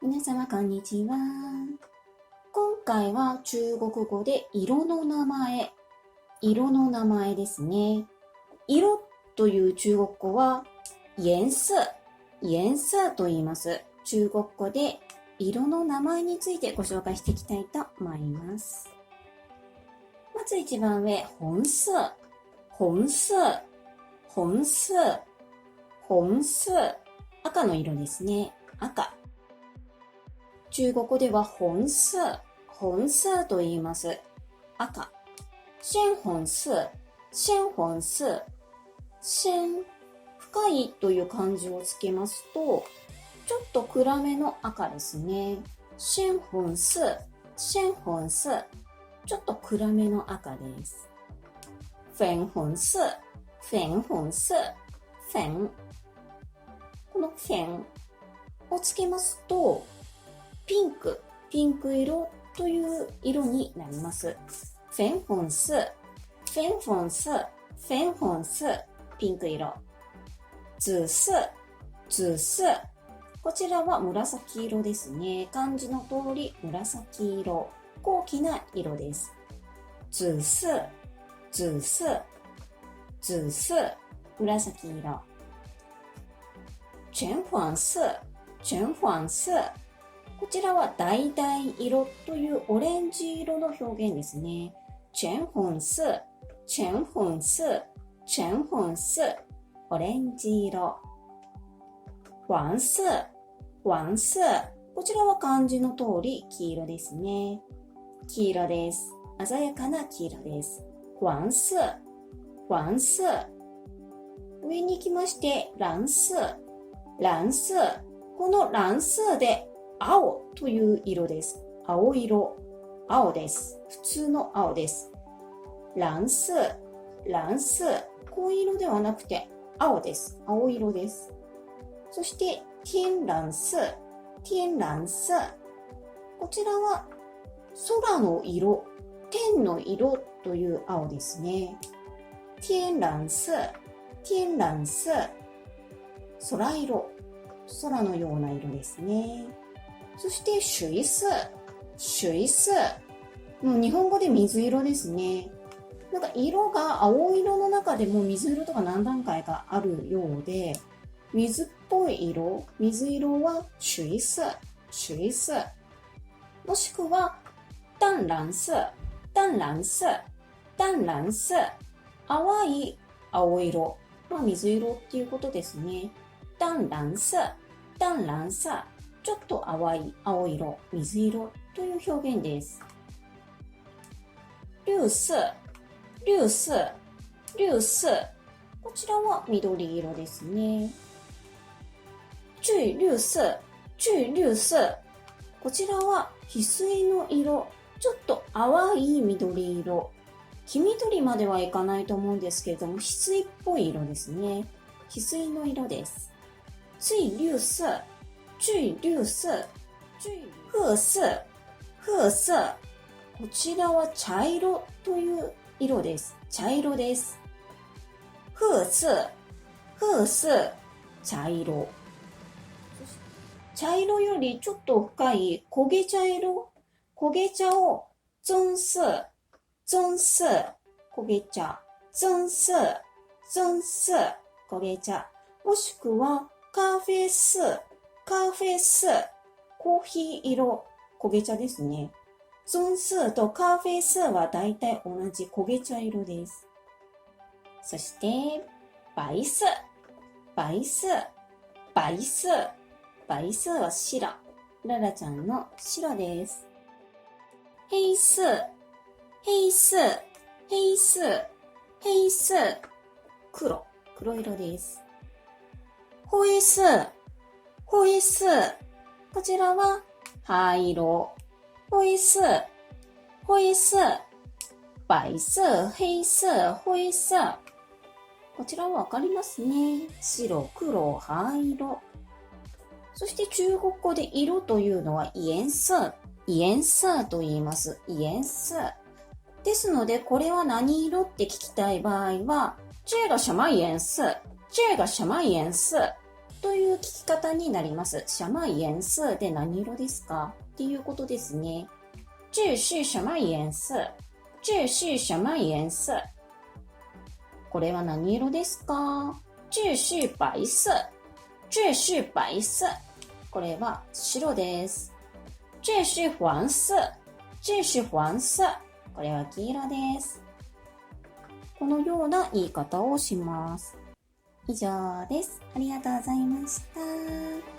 皆様こんにちは。今回は中国語で色の名前ですね。色という中国語は颜色と言います。中国語で色の名前についてご紹介していきたいと思います。まず一番上、紅色、赤の色ですね。赤。中国語では紅色と言います。赤。鮮紅色、深いという漢字をつけますと、ちょっと暗めの赤ですね。鮮紅色、ちょっと暗めの赤です。粉紅色、この粉をつけますと、ピンク色という色になります。粉紅色、ピンク色。紫色、こちらは紫色ですね。漢字の通り紫色、高貴な色です。紫色、紫色。橙黄色、こちらは橙色というオレンジ色の表現ですね。橙黄色、オレンジ色。黄色、こちらは漢字の通り黄色ですね。黄色です。鮮やかな黄色です。黄色。上に行きまして、蓝色。この蓝色で青という色です。青です。普通の青です。蓝色、紺色ではなくて青です。青色です。そして天蓝色。こちらは空の色、天の色という青ですね。天蓝色、空色、空のような色ですね。そして水色、もう日本語で水色ですね。なんか色が青色の中でも水色とか何段階かあるようで、水っぽい色、水色は水色、もしくは淡蓝色、淡い青色、水色っていうことですね。淡蓝色、ちょっと淡い青色、水色という表現です。绿色、こちらは緑色ですね。绿色、こちらは翡翠の色、ちょっと淡い緑色。黄緑まではいかないと思うんですけれども、翡翠っぽい色ですね。翡翠の色です。翠绿色、褐色、こちらは茶色という色です。茶色です。褐色、茶色。茶色よりちょっと深い焦げ茶を棕色、焦げ茶、焦げ茶。もしくはカフェ色、コーヒー色、焦げ茶ですね。棕色とカフェ色はだいたい同じ焦げ茶色です。そして白色は白。ララちゃんの白です。黑色、黒色です。灰色、こちらは灰色。灰色、白色、黑色、灰色。こちらはわかりますね。白、黒、灰色。そして中国語で色というのは颜色と言います。颜色。ですので、これは何色って聞きたい場合は、这个什么颜色という聞き方になります。什么颜色で何色ですかっていうことですね。这是什么颜色？这是什么颜色？これは何色ですか？这是白色。这是白色。これは白です。这是黄色。这是黄色。これは黄色です。このような言い方をします。以上です。ありがとうございました。